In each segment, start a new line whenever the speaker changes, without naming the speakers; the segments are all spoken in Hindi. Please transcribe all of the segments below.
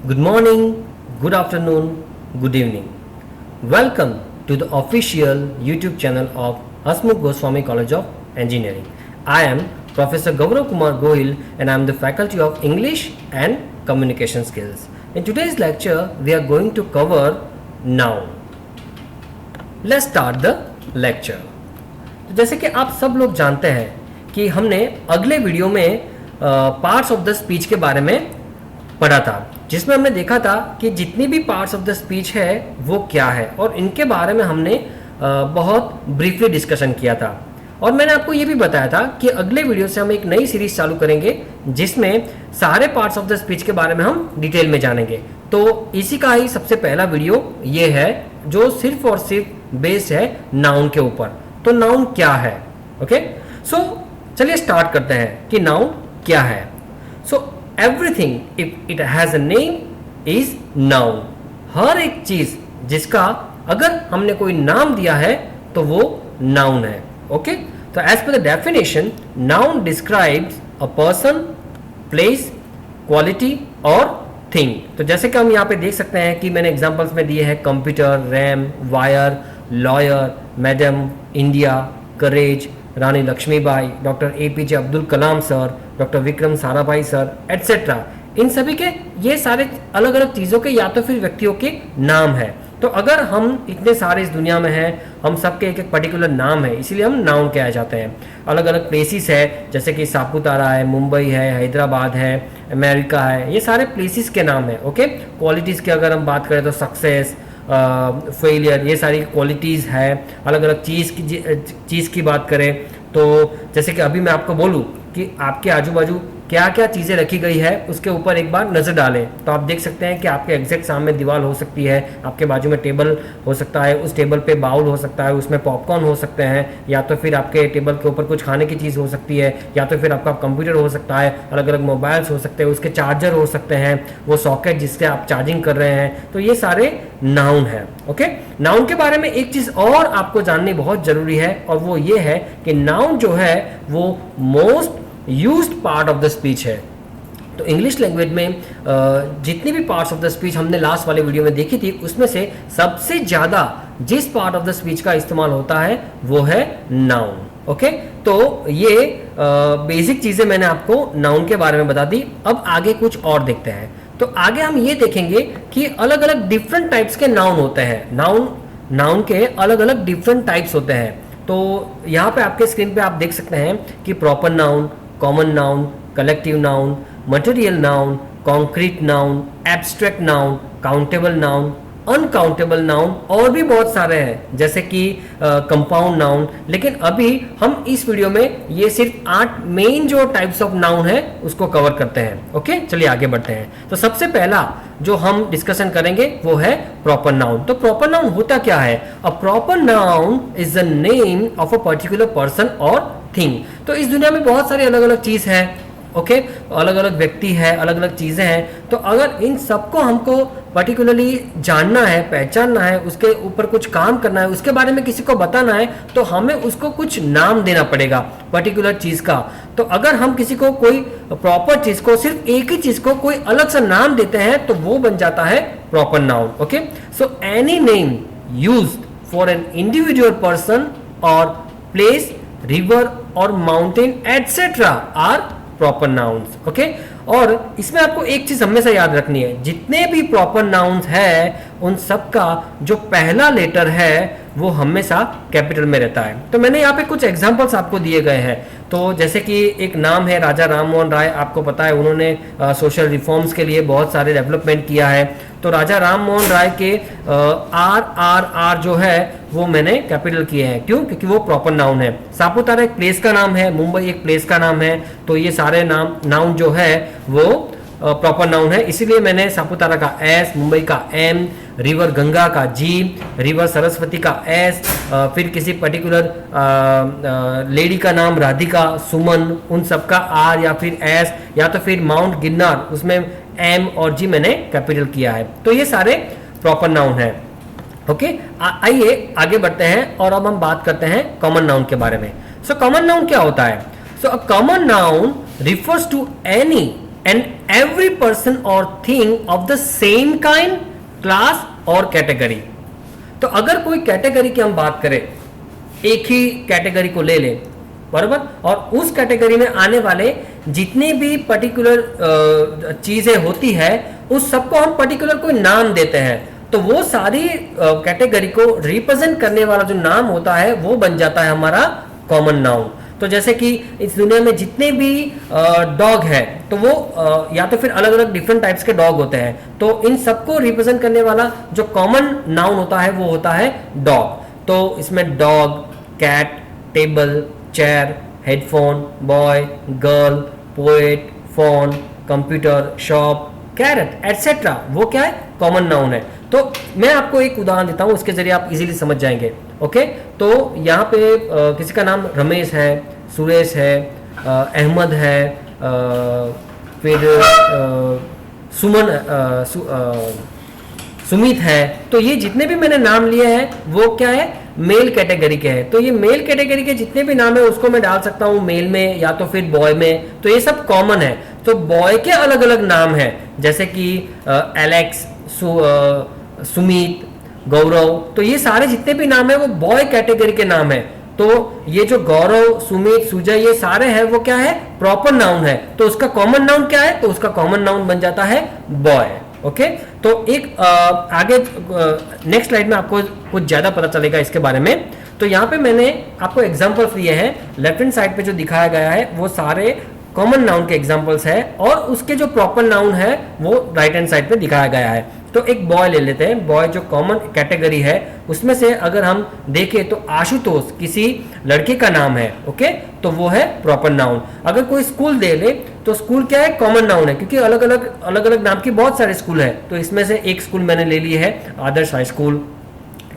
Good morning, good afternoon, good evening. Welcome to the official YouTube channel of Hasmukh Goswami College of Engineering. I am Professor Gaurav Kumar Gohil and I am the Faculty of English and Communication Skills. In today's lecture, we are going to cover noun. Let's start the lecture. तो जैसे कि आप सब लोग जानते हैं कि हमने अगले वीडियो में पार्ट्स ऑफ द स्पीच के बारे में पढ़ा था, जिसमें हमने देखा था कि जितनी भी पार्ट्स ऑफ द स्पीच है वो क्या है और इनके बारे में हमने बहुत ब्रीफली डिस्कशन किया था। और मैंने आपको ये भी बताया था कि अगले वीडियो से हम एक नई सीरीज चालू करेंगे जिसमें सारे पार्ट्स ऑफ द स्पीच के बारे में हम डिटेल में जानेंगे। तो इसी का ही सबसे पहला वीडियो ये है जो सिर्फ और सिर्फ बेस्ड है नाउन के ऊपर। तो नाउन क्या है? ओके, सो चलिए स्टार्ट करते हैं कि नाउन क्या है। So everything if it has a name is noun. हर एक चीज जिसका अगर हमने कोई नाम दिया है तो वो नाउन है। ओके, तो as per the definition noun describes a person, place, quality और थिंग। तो जैसे कि हम यहाँ पे देख सकते हैं कि मैंने एग्जांपल्स में दिए हैं computer, RAM, wire, lawyer, madam, India, courage, Rani Lakshmibai, doctor APJ Abdul Kalam sir, doctor Vikram Sarabhai sir, etcetera. इन सभी के ये सारे अलग अलग चीज़ों के या तो फिर व्यक्तियों के नाम है। तो अगर हम इतने सारे इस दुनिया में हैं, हम सबके एक एक पर्टिकुलर नाम है, इसीलिए हम नाउन कहा जाते हैं। अलग अलग प्लेसेस है, जैसे कि सापुतारा है, मुंबई है, हैदराबाद है, अमेरिका है, ये सारे प्लेसेस के नाम है। ओके, क्वालिटीज़ की अगर हम बात करें तो सक्सेस, फेलियर, ये सारी क्वालिटीज़ है। अलग अलग चीज़ की बात करें तो जैसे कि अभी मैं आपको बोलूँ कि आपके आजू बाजू क्या क्या चीज़ें रखी गई है उसके ऊपर एक बार नज़र डालें तो आप देख सकते हैं कि आपके एग्जैक्ट सामने दीवार हो सकती है, आपके बाजू में टेबल हो सकता है, उस टेबल पे बाउल हो सकता है, उसमें पॉपकॉर्न हो सकते हैं, या तो फिर आपके टेबल के ऊपर कुछ खाने की चीज़ हो सकती है, या तो फिर आपका कंप्यूटर हो सकता है, अलग अलग मोबाइल्स हो सकते हैं, उसके चार्जर हो सकते हैं, वो सॉकेट जिससे आप चार्जिंग कर रहे हैं। तो ये सारे नाउन है। ओके, नाउन के बारे में एक चीज़ और आपको जाननी बहुत ज़रूरी है और वो ये है कि नाउन जो है वो most used part of the speech है। तो इंग्लिश लैंग्वेज में जितनी भी पार्ट्स ऑफ द स्पीच हमने लास्ट वाले वीडियो में देखी थी उसमें से सबसे ज़्यादा जिस पार्ट ऑफ द स्पीच का इस्तेमाल होता है वो है नाउन। ओके, तो ये बेसिक चीज़ें मैंने आपको नाउन के बारे में बता दी। अब आगे कुछ और देखते हैं। तो आगे हम ये देखेंगे कि अलग अलग डिफरेंट टाइप्स के नाउन होते हैं। नाउन के अलग अलग डिफरेंट टाइप्स होते हैं। तो यहाँ पे आपके स्क्रीन पे आप देख सकते हैं कि proper noun, common noun, collective noun, material noun, concrete noun, abstract noun, countable noun, uncountable noun और भी बहुत सारे हैं जैसे कि कंपाउंड नाउन। लेकिन अभी हम इस वीडियो में ये सिर्फ 8 मेन जो टाइप्स ऑफ नाउन है उसको कवर करते हैं। ओके, चलिए आगे बढ़ते हैं। तो सबसे पहला जो हम डिस्कशन करेंगे वो है प्रॉपर नाउन। तो प्रॉपर नाउन होता क्या है? A proper noun is the name of a particular person और थिंग। तो इस दुनिया में बहुत सारी अलग अलग चीज़ है। ओके, अलग अलग व्यक्ति है, अलग अलग चीज़ें हैं। तो अगर इन सबको हमको पर्टिकुलरली जानना है, पहचानना है, उसके ऊपर कुछ काम करना है, उसके बारे में किसी को बताना है तो हमें उसको कुछ नाम देना पड़ेगा पर्टिकुलर चीज़ का। तो अगर हम किसी को कोई प्रॉपर चीज़ को, सिर्फ एक ही चीज़ को कोई अलग सा नाम देते हैं तो वो बन जाता है proper noun. Okay, so any name used for an individual person और प्लेस, रिवर और mountain etcetera are proper nouns. Okay, और इसमें आपको एक चीज हमेशा याद रखनी है, जितने भी प्रॉपर नाउन्स है उन सब का जो पहला लेटर है वो हमेशा कैपिटल में रहता है। तो मैंने यहाँ पे कुछ एग्जांपल्स आपको दिए गए हैं। तो जैसे कि एक नाम है राजा राम मोहन राय, आपको पता है उन्होंने सोशल रिफॉर्म्स के लिए बहुत सारे डेवलपमेंट किया है। तो राजा राम मोहन राय के RRR जो है वो मैंने कैपिटल किए हैं। क्यों? क्योंकि वो प्रॉपर नाउन है। सापुतारा एक प्लेस का नाम है, मुंबई एक प्लेस का नाम है। तो ये सारे नाउन जो है वो प्रॉपर नाउन है, इसीलिए मैंने सापुतारा का S, मुंबई का M, रिवर गंगा का G, रिवर सरस्वती का S, फिर किसी पर्टिकुलर लेडी का नाम राधिका, सुमन, उन सब का R या फिर S, या तो फिर माउंट गिरनार उसमें M और G मैंने कैपिटल किया है। तो ये सारे प्रॉपर नाउन है। ओके, आइए आगे बढ़ते हैं और अब हम बात करते हैं कॉमन नाउन के बारे में। सो कॉमन नाउन क्या होता है? So a common noun refers to any and every person और thing of the same kind, class और कैटेगरी। तो अगर कोई कैटेगरी की हम बात करें, एक ही कैटेगरी को ले लें, बराबर, और उस कैटेगरी में आने वाले जितने भी पर्टिकुलर चीजें होती है उस सबको हम पर्टिकुलर कोई नाम देते हैं। तो वो सारी कैटेगरी को रिप्रेजेंट करने वाला जो नाम होता है वो बन जाता है हमारा कॉमन नाउन। तो जैसे कि इस दुनिया में जितने भी डॉग है तो वो या तो फिर अलग अलग डिफरेंट टाइप्स के डॉग होते हैं, तो इन सबको रिप्रेजेंट करने वाला जो कॉमन नाउन होता है वो होता है डॉग। तो इसमें dog, cat, table, chair, headphone, boy, girl, poet, phone, computer, shop, carrot etcetera, वो क्या है, कॉमन नाउन है। तो मैं आपको एक उदाहरण देता हूं, उसके जरिए आप इजीली समझ जाएंगे। ओके, तो यहाँ पे किसी का नाम रमेश है, सुरेश है, अहमद है, फिर सुमन, सुमित है। तो ये जितने भी मैंने नाम लिए हैं वो क्या है, मेल कैटेगरी के हैं। तो ये मेल कैटेगरी के जितने भी नाम है उसको मैं डाल सकता हूँ मेल में या तो फिर बॉय में, तो ये सब कॉमन है। तो बॉय के अलग अलग नाम हैं, जैसे कि एलेक्स, सुमित, गौरव, तो ये सारे जितने भी नाम है वो बॉय कैटेगरी के नाम है। तो ये जो गौरव, सुमित, सुजय, ये सारे हैं वो क्या है, प्रॉपर नाउन है। तो उसका कॉमन नाउन क्या है, तो उसका कॉमन नाउन बन जाता है बॉय। ओके, तो एक आगे नेक्स्ट स्लाइड में आपको कुछ ज्यादा पता चलेगा इसके बारे में। तो यहाँ पे मैंने आपको एग्जांपल्स दिए हैं, लेफ्ट हैंड साइड पे जो दिखाया गया है वो सारे कॉमन नाउन के एग्जांपल्स है, और उसके जो प्रॉपर नाउन है वो राइट हैंड साइड पे दिखाया गया है। तो एक बॉय ले लेते हैं, बॉय जो कॉमन कैटेगरी है उसमें से अगर हम देखें तो आशुतोष किसी लड़के का नाम है। ओके, तो वो है प्रॉपर नाउन। अगर कोई स्कूल दे ले तो स्कूल क्या है, कॉमन नाउन है, क्योंकि अलग अलग नाम की बहुत सारे स्कूल है। तो इसमें से एक स्कूल मैंने ले ली है आदर्श हाई स्कूल।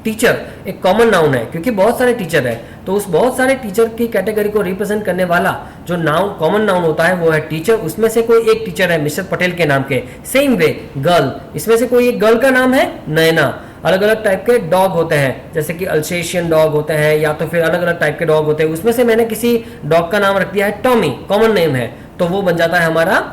टीचर एक कॉमन नाउन है क्योंकि बहुत सारे टीचर है, तो उस बहुत सारे टीचर की कैटेगरी को रिप्रेजेंट करने वाला जो नाउन कॉमन नाउन होता है वो है टीचर। उसमें से कोई एक टीचर है मिस्टर पटेल के नाम के। सेम वे गर्ल, इसमें से कोई एक गर्ल का नाम है नयना। अलग अलग टाइप के डॉग होते हैं, जैसे कि अल्सेशियन डॉग होते हैं या तो फिर अलग अलग टाइप के डॉग होते हैं। उसमें से मैंने किसी डॉग का नाम रख दिया है टॉमी, कॉमन नेम है, तो वो बन जाता है हमारा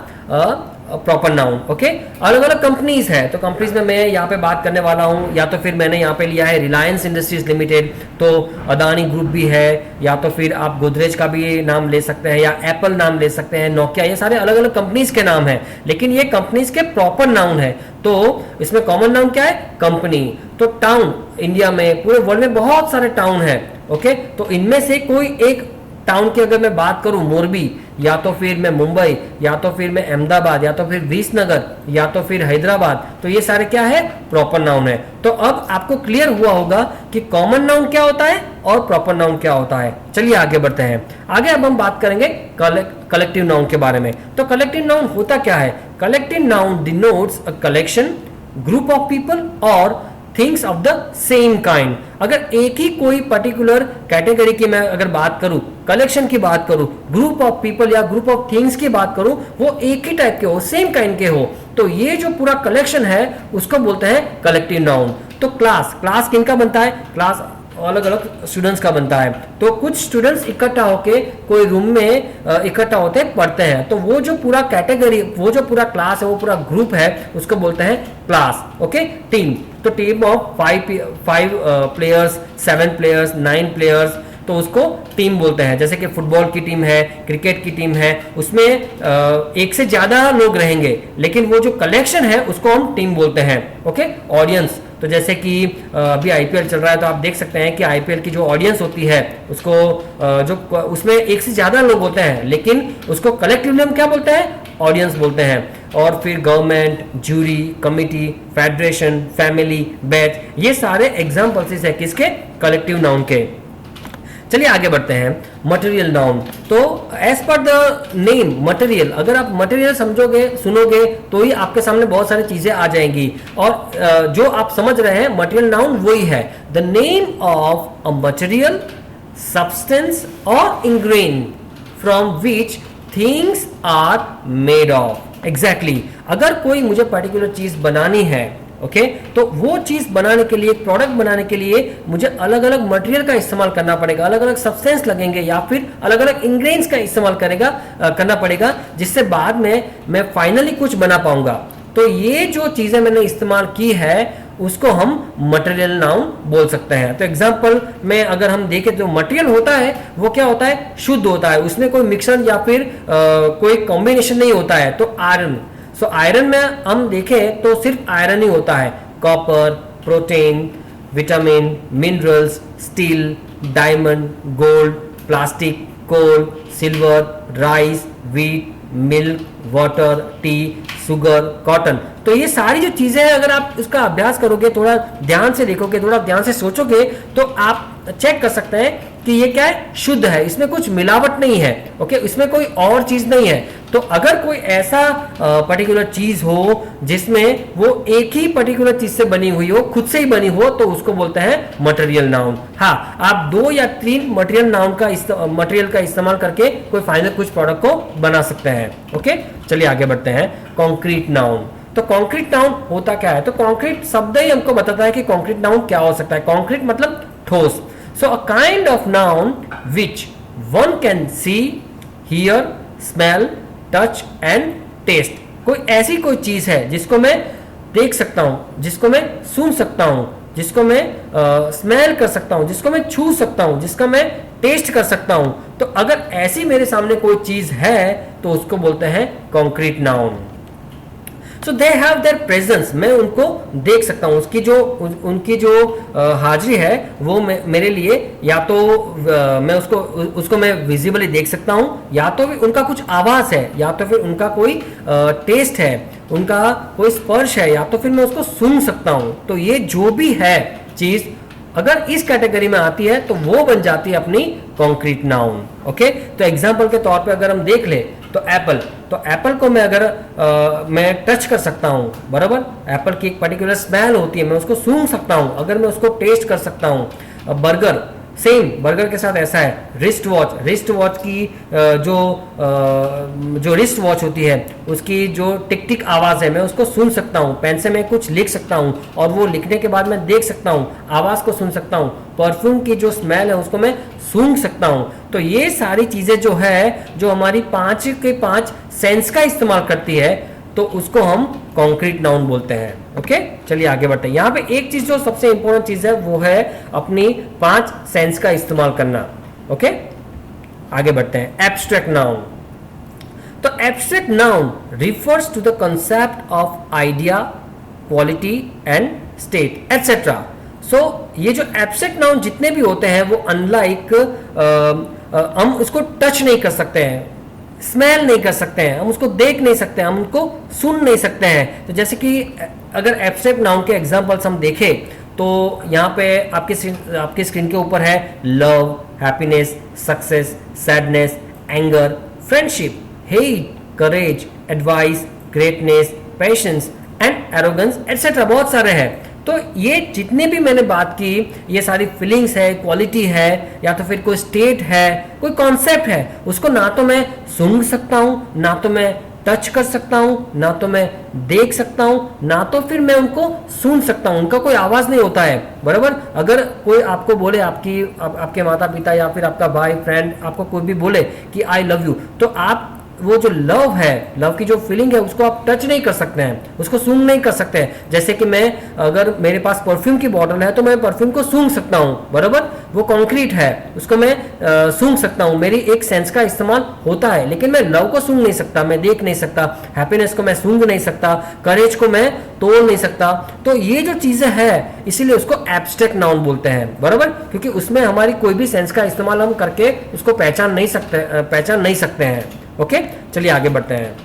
प्रॉपर नाउन। ओके, अलग अलग कंपनीज है, तो कंपनीज में मैं यहाँ पे बात करने वाला हूँ, या तो फिर मैंने यहाँ पे लिया है रिलायंस इंडस्ट्रीज लिमिटेड, तो अदानी ग्रुप भी है, या तो फिर आप गोदरेज का भी नाम ले सकते हैं, या एप्पल नाम ले सकते हैं, नोकिया, ये सारे अलग अलग कंपनीज के नाम है, लेकिन ये कंपनीज के प्रॉपर नाउन है। तो इसमें कॉमन नाउन क्या है, कंपनी। तो टाउन, इंडिया में पूरे वर्ल्ड में बहुत सारे टाउन है। ओके, तो इनमें से कोई एक टाउन की अगर मैं बात करूं, मोरबी, या तो फिर मैं मुंबई, या तो फिर मैं अहमदाबाद, या तो फिर विसनगर, या तो फिर हैदराबाद, तो ये सारे क्या है, प्रॉपर नाउन है। तो अब आपको क्लियर हुआ होगा कि कॉमन नाउन क्या होता है और प्रॉपर नाउन क्या होता है। चलिए आगे बढ़ते हैं। आगे अब हम बात करेंगे कलेक्टिव नाउन के बारे में। तो कलेक्टिव नाउन होता क्या है, collective noun denotes a collection, group of people और things of the same kind. अगर एक ही कोई पर्टिकुलर कैटेगरी की मैं अगर बात करूं, कलेक्शन की बात करूं, ग्रुप ऑफ पीपल या ग्रुप ऑफ थिंग्स की बात करूं, वो एक ही टाइप के हो, सेम काइंड के हो, तो ये जो पूरा कलेक्शन है उसको बोलते हैं कलेक्टिव नाउन। तो क्लास किनका बनता है, क्लास अलग अलग स्टूडेंट्स का बनता है। तो कुछ स्टूडेंट्स इकट्ठा होके कोई रूम में इकट्ठा होते पढ़ते हैं, तो वो जो पूरा कैटेगरी, वो जो पूरा क्लास है, वो पूरा ग्रुप है, उसको बोलते हैं क्लास। ओके, टीम, तो team of 5 players, 7 players, 9 players, तो उसको टीम बोलते हैं। जैसे कि फुटबॉल की टीम है, क्रिकेट की टीम है, उसमें एक से ज्यादा लोग रहेंगे, लेकिन वो जो कलेक्शन है उसको हम टीम बोलते हैं। ओके, ऑडियंस, तो जैसे कि अभी आईपीएल चल रहा है, तो आप देख सकते हैं कि आईपीएल की जो ऑडियंस होती है उसको जो उसमें एक से ज्यादा लोग होते हैं, लेकिन उसको कलेक्टिवली हम क्या बोलते हैं, ऑडियंस बोलते हैं। और फिर government, jury, committee, federation, family, batch, ये सारे एग्जाम्पल्स है किसके, कलेक्टिव नाउन के। चलिए आगे बढ़ते हैं। मटेरियल नाउन, तो as per the name material, अगर आप मटेरियल समझोगे, सुनोगे, तो ही आपके सामने बहुत सारी चीजें आ जाएंगी, और जो आप समझ रहे हैं मटेरियल नाउन वही है, the name of a material, substance और ingrain from which things are made of. Exactly, अगर कोई मुझे पर्टिकुलर चीज बनानी है ओके तो वो चीज बनाने के लिए, प्रोडक्ट बनाने के लिए मुझे अलग अलग मटेरियल का इस्तेमाल करना पड़ेगा, अलग अलग सब्सटेंस लगेंगे या फिर अलग अलग इंग्रेडिएंट्स का इस्तेमाल करना पड़ेगा, जिससे बाद में मैं फाइनली कुछ बना पाऊंगा। तो ये जो चीजें मैंने इस्तेमाल की है उसको हम मटेरियल नाउन बोल सकते हैं। तो एग्जांपल में अगर हम देखें तो मटेरियल होता है वो क्या होता है, शुद्ध होता है, उसमें कोई मिक्सर या फिर कोई कॉम्बिनेशन नहीं होता है। तो आयरन, सो आयरन में हम देखें तो सिर्फ आयरन ही होता है, copper, protein, vitamin, minerals, steel, diamond, gold, plastic, coal, silver, rice, wheat, milk, water, tea, sugar, cotton. तो ये सारी जो चीजें हैं अगर आप इसका अभ्यास करोगे, थोड़ा ध्यान से देखोगे, थोड़ा ध्यान से सोचोगे तो आप चेक कर सकते हैं कि ये क्या है, शुद्ध है, इसमें कुछ मिलावट नहीं है। ओके, इसमें कोई और चीज नहीं है। तो अगर कोई ऐसा पर्टिकुलर चीज हो जिसमें वो एक ही पर्टिकुलर चीज से बनी हुई हो, खुद से ही बनी हो, तो उसको बोलते हैं मटेरियल नाउन। हाँ, आप 2 या 3 मटेरियल का इस्तेमाल करके कोई फाइनल कुछ प्रोडक्ट को बना सकते हैं। ओके, चलिए आगे बढ़ते हैं। Concrete noun. तो कॉन्क्रीट नाउन होता क्या है? तो कॉन्क्रीट शब्द ही हमको बताता है कि कॉन्क्रीट नाउन क्या हो सकता है। कॉन्क्रीट मतलब ठोस। So a kind of noun which one can see, hear, smell, touch and taste. कोई ऐसी कोई चीज है जिसको मैं देख सकता हूं, जिसको मैं सुन सकता हूं, जिसको मैं स्मेल कर सकता हूं, जिसको मैं छू सकता हूं, जिसका मैं टेस्ट कर सकता हूं। तो अगर ऐसी मेरे सामने कोई चीज है तो उसको बोलते हैं concrete noun. So they have their presence, मैं उनको देख सकता हूँ, उनकी जो हाजिरी है वो मेरे लिए या तो मैं उसको मैं विजिबली देख सकता हूँ, या तो फिर उनका कुछ आवाज है, या तो फिर उनका कोई टेस्ट है, उनका कोई स्पर्श है, या तो फिर मैं उसको सुन सकता हूँ। तो ये जो भी है चीज अगर इस कैटेगरी में आती है तो वो बन जाती है अपनी कॉन्क्रीट नाउन। ओके, तो एग्जांपल के तौर पे अगर हम देख ले तो एप्पल, तो एप्पल को मैं अगर मैं टच कर सकता हूँ, बराबर, एप्पल की एक पर्टिकुलर स्मेल होती है, मैं उसको सूंघ सकता हूँ, अगर मैं उसको टेस्ट कर सकता हूँ। बर्गर, सेम बर्गर के साथ ऐसा है। रिस्ट वॉच की जो रिस्ट वॉच होती है उसकी जो टिक टिक आवाज़ है मैं उसको सुन सकता हूँ। पेन से मैं कुछ लिख सकता हूँ और वो लिखने के बाद मैं देख सकता हूँ, आवाज़ को सुन सकता हूँ। परफ्यूम की जो स्मेल है उसको मैं सूंघ सकता हूँ। तो ये सारी चीज़ें जो है, जो हमारी 5 के 5 सेंस का इस्तेमाल करती है, तो उसको हम कॉन्क्रीट नाउन बोलते हैं। ओके, चलिए आगे बढ़ते हैं। यहाँ पे एक चीज जो सबसे इंपॉर्टेंट चीज है वो है अपनी 5 सेंस का इस्तेमाल करना। ओके, आगे बढ़ते हैं। Abstract noun. तो abstract noun refers to the concept of idea, quality and state etcetera. So ये जो एब्स्ट्रैक्ट नाउन जितने भी होते हैं वो अनलाइक हम उसको टच नहीं कर सकते हैं, स्मेल नहीं कर सकते हैं, हम उसको देख नहीं सकते हैं, हम उनको सुन नहीं सकते हैं। तो जैसे कि अगर एब्स्ट्रैक्ट नाउन के एग्जांपल्स हम देखें तो यहाँ पे आपके स्क्रीन के ऊपर है love, happiness, success, sadness, anger, friendship, hate, courage, advice, greatness, patience and arrogance etcetera, बहुत सारे हैं। तो ये जितने भी मैंने बात की, ये सारी फीलिंग्स है, क्वालिटी है, या तो फिर कोई स्टेट है, कोई कॉन्सेप्ट है, उसको ना तो मैं सूंघ सकता हूँ, ना तो मैं टच कर सकता हूँ, ना तो मैं देख सकता हूँ, ना तो फिर मैं उनको सुन सकता हूँ। उनका कोई आवाज़ नहीं होता है, बराबर। अगर कोई आपको बोले, आपके माता पिता या फिर आपका भाई, फ्रेंड आपको कोई भी बोले कि आई लव यू, तो आप वो जो लव है, लव की जो फीलिंग है, उसको आप टच नहीं कर सकते हैं, उसको सूंघ नहीं कर सकते हैं। जैसे कि मैं, अगर मेरे पास परफ्यूम की बॉटल है तो मैं परफ्यूम को सूंघ सकता हूँ, बराबर, वो कॉन्क्रीट है, उसको मैं सूंघ सकता हूँ, मेरी एक सेंस का इस्तेमाल होता है। लेकिन मैं लव को सूंघ नहीं सकता, मैं देख नहीं सकता, हैप्पीनेस को मैं सूंघ नहीं सकता, करेज को मैं तोड़ नहीं सकता। तो ये जो चीजें हैं इसीलिए उसको एब्स्ट्रैक्ट नाउन बोलते हैं, बराबर, क्योंकि उसमें हमारी कोई भी सेंस का इस्तेमाल हम करके उसको पहचान नहीं सकते हैं। ओके, चलिए आगे बढ़ते हैं।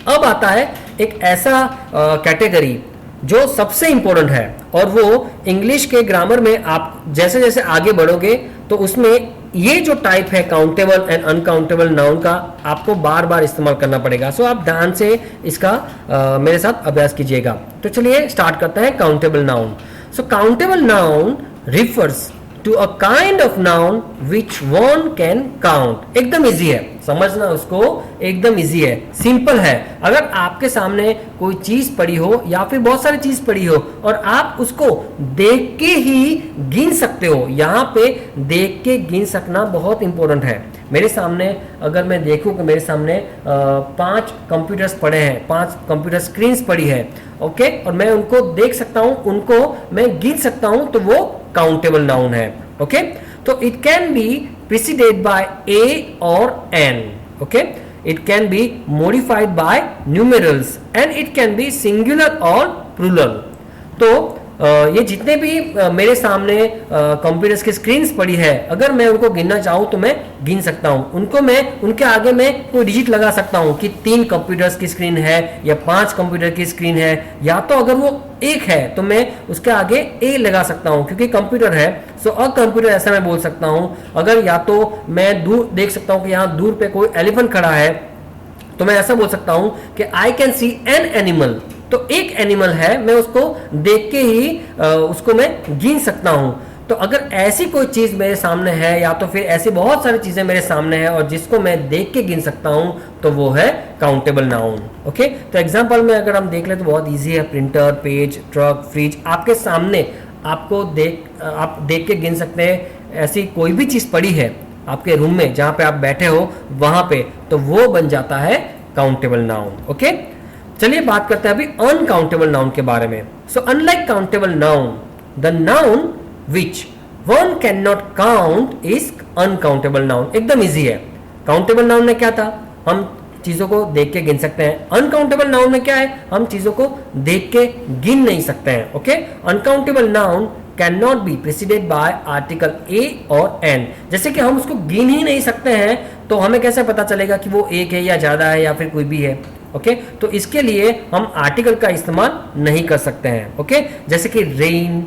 अब आता है एक ऐसा कैटेगरी जो सबसे इंपॉर्टेंट है, और वो इंग्लिश के ग्रामर में आप जैसे जैसे आगे बढ़ोगे तो उसमें ये जो टाइप है काउंटेबल एंड अनकाउंटेबल नाउन का आपको बार बार इस्तेमाल करना पड़ेगा। सो आप ध्यान से इसका मेरे साथ अभ्यास कीजिएगा। तो चलिए स्टार्ट करते हैं countable noun. So countable noun refers to a kind of noun which one can count. एकदम इजी है, समझना उसको एकदम इजी है, सिंपल है। अगर आपके सामने कोई चीज पड़ी हो या फिर बहुत सारी चीज पड़ी हो और आप उसको देख के ही गिन सकते हो, यहां पे देख के गिन सकना बहुत इंपॉर्टेंट है। मेरे सामने अगर मैं देखूं कि मेरे सामने 5 कंप्यूटर्स पड़े हैं, 5 कंप्यूटर स्क्रीन्स पड़ी है, ओके, और मैं उनको देख सकता हूं, उनको मैं गिन सकता हूं, तो वो काउंटेबल नाउन है। ओके, तो it can be preceded by a और an. Okay, it can be modified by numerals and it can be singular और प्लूरल। तो ये जितने भी मेरे सामने कंप्यूटर्स की स्क्रीन्स पड़ी है, अगर मैं उनको गिनना चाहूं तो मैं गिन सकता हूं उनको। मैं उनके आगे में कोई डिजिट लगा सकता हूं कि 3 कंप्यूटर्स की स्क्रीन है या 5 कंप्यूटर की स्क्रीन है, या तो अगर वो एक है तो मैं उसके आगे ए लगा सकता हूं क्योंकि कंप्यूटर है। सो अ कंप्यूटर ऐसा मैं बोल सकता हूं। अगर या तो मैं दूर देख सकता हूं कि यहाँ दूर पे कोई एलिफेंट खड़ा है, तो मैं ऐसा बोल सकता हूं कि I can see an animal. तो एक एनिमल है, मैं उसको देख के ही उसको मैं गिन सकता हूं। तो अगर ऐसी कोई चीज मेरे सामने है या तो फिर ऐसी बहुत सारी चीजें मेरे सामने है और जिसको मैं देख के गिन सकता हूं, तो वो है काउंटेबल नाउन। ओके, तो एग्जांपल में अगर हम देख ले तो बहुत इजी है। प्रिंटर, पेज, ट्रक, फ्रिज आपके सामने, आपको आप देख के गिन सकते हैं। ऐसी कोई भी चीज पड़ी है आपके रूम में जहां पे आप बैठे हो वहां पे, तो वो बन जाता है काउंटेबल नाउन। ओके, चलिए बात करते हैं अभी अनकाउंटेबल नाउन के बारे में। So unlike countable noun, the noun which one can not count is uncountable noun. एकदम इजी है। काउंटेबल नाउन में क्या था, हम चीजों को देख के गिन सकते हैं। अनकाउंटेबल नाउन में क्या है, हम चीजों को देख के गिन नहीं सकते हैं। Okay, uncountable noun can not be preceded by article a और एन। जैसे कि हम उसको गिन ही नहीं सकते हैं, तो हमें कैसे पता चलेगा कि वो एक है या ज्यादा है या फिर कोई भी है। ओके, तो इसके लिए हम आर्टिकल का इस्तेमाल नहीं कर सकते हैं। ओके, जैसे कि rain,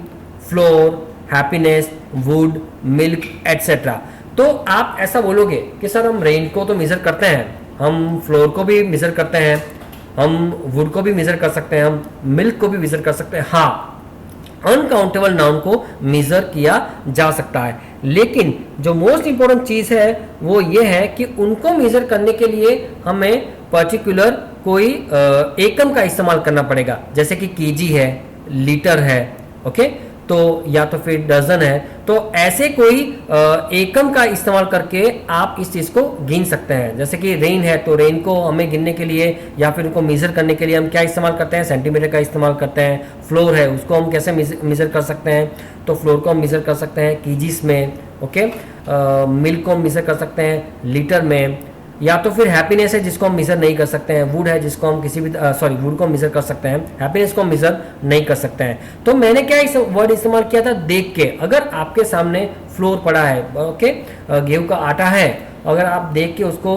floor, happiness, would, milk etcetera. तो आप ऐसा बोलोगे कि सर हम रेन को तो मेजर करते हैं, हम फ्लोर को भी मेजर करते हैं, हम वुड को भी मेजर कर सकते हैं, हम मिल्क को भी मेजर कर सकते हैं। हाँ, अनकाउंटेबल नाउन को मेजर किया जा सकता है, लेकिन जो मोस्ट इंपॉर्टेंट चीज है वो ये है कि उनको मेजर करने के लिए हमें पर्टिकुलर कोई एकम का इस्तेमाल करना पड़ेगा। जैसे कि केजी है, लीटर है, ओके, तो या तो फिर डजन है। तो ऐसे कोई एकम का इस्तेमाल करके आप इस चीज को गिन सकते हैं। जैसे कि रेन है, तो रेन को हमें गिनने के लिए या फिर उनको मेजर करने के लिए हम क्या इस्तेमाल करते हैं, सेंटीमीटर का इस्तेमाल करते हैं। फ्लोर है, उसको हम कैसे मेजर कर सकते हैं, तो फ्लोर को हम मेजर कर सकते हैं केजीस में। ओके, मिल्क को हम मेजर कर सकते हैं लीटर में। या तो फिर हैप्पीनेस है जिसको हम मेजर नहीं कर सकते हैं, वुड है जिसको हम किसी भी वुड को मेजर कर सकते हैं, हैप्पीनेस को हम मेजर नहीं कर सकते हैं। तो मैंने क्या वर्ड इस्तेमाल किया था, देख के। अगर आपके सामने फ्लोर पड़ा है, ओके, गेहूं का आटा है, अगर आप देख के उसको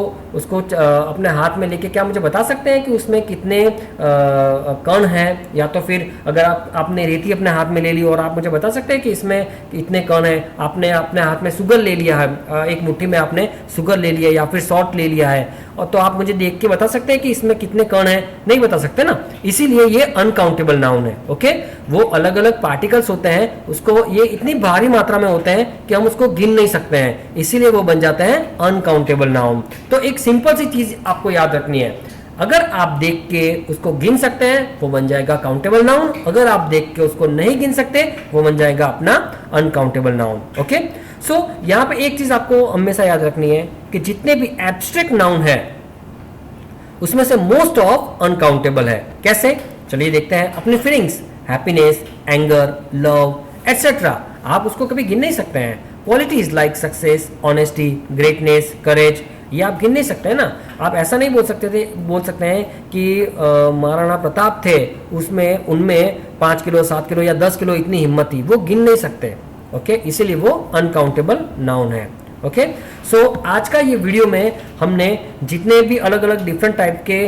अपने हाथ में लेके क्या मुझे बता सकते हैं कि उसमें कितने कण हैं? या तो फिर अगर आपने रेती अपने हाथ में ले ली और आप मुझे बता सकते हैं कि इसमें इतने कण हैं। आपने अपने हाथ में शुगर ले लिया है, एक मुट्ठी में आपने शुगर ले लिया या फिर सॉल्ट ले लिया है, और तो आप मुझे देख के बता सकते हैं कि इसमें कितने कण हैं? नहीं बता सकते ना, इसीलिए ये अनकाउंटेबल नाउन है। ओके, वो अलग अलग पार्टिकल्स होते हैं, उसको ये इतनी भारी मात्रा में होते हैं कि हम उसको गिन नहीं सकते हैं, इसीलिए वो बन जाते हैं अनकाउंटेबल नाउन। तो एक सिंपल सी चीज आपको याद रखनी है, अगर आप देख के उसको गिन सकते हैं वो बन जाएगा काउंटेबल नाउन, अगर आप देख के उसको नहीं गिन सकते वो बन जाएगा अपना अनकाउंटेबल नाउन। ओके, सो यहां पे एक चीज आपको हमेशा याद रखनी है कि जितने भी एब्स्ट्रैक्ट नाउन है उसमें से मोस्ट ऑफ अनकाउंटेबल है। कैसे? चलिए देखते हैं। अपनी feelings, happiness, anger, love etcetera, आप उसको कभी गिन नहीं सकते हैं। Qualities like success, honesty, greatness, courage, ये आप गिन नहीं सकते हैं ना। आप ऐसा नहीं बोल सकते हैं कि महाराणा प्रताप थे, उसमें उनमें 5 किलो 7 किलो या 10 किलो इतनी हिम्मत थी, वो गिन नहीं सकते। ओके, इसीलिए वो अनकाउंटेबल नाउन है। ओके, सो आज का ये वीडियो में हमने जितने भी अलग अलग डिफरेंट टाइप के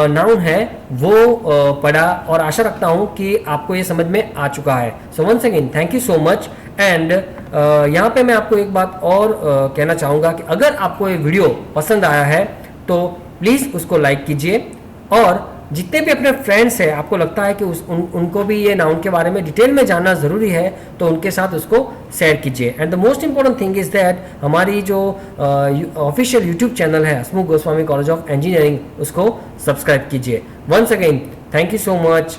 नाउन है वो पढ़ा, और आशा रखता हूं कि आपको ये समझ में आ चुका है। So once again thank you so much. And यहाँ पे मैं आपको एक बात और कहना चाहूँगा कि अगर आपको ये वीडियो पसंद आया है तो प्लीज़ उसको लाइक कीजिए, और जितने भी अपने फ्रेंड्स हैं आपको लगता है कि उनको भी ये नाउन के बारे में डिटेल में जानना ज़रूरी है, तो उनके साथ उसको शेयर कीजिए। And the most important thing is that हमारी जो ऑफिशियल यूट्यूब चैनल है Hasmukh Goswami college of engineering, उसको सब्सक्राइब कीजिए। Once again thank you so much.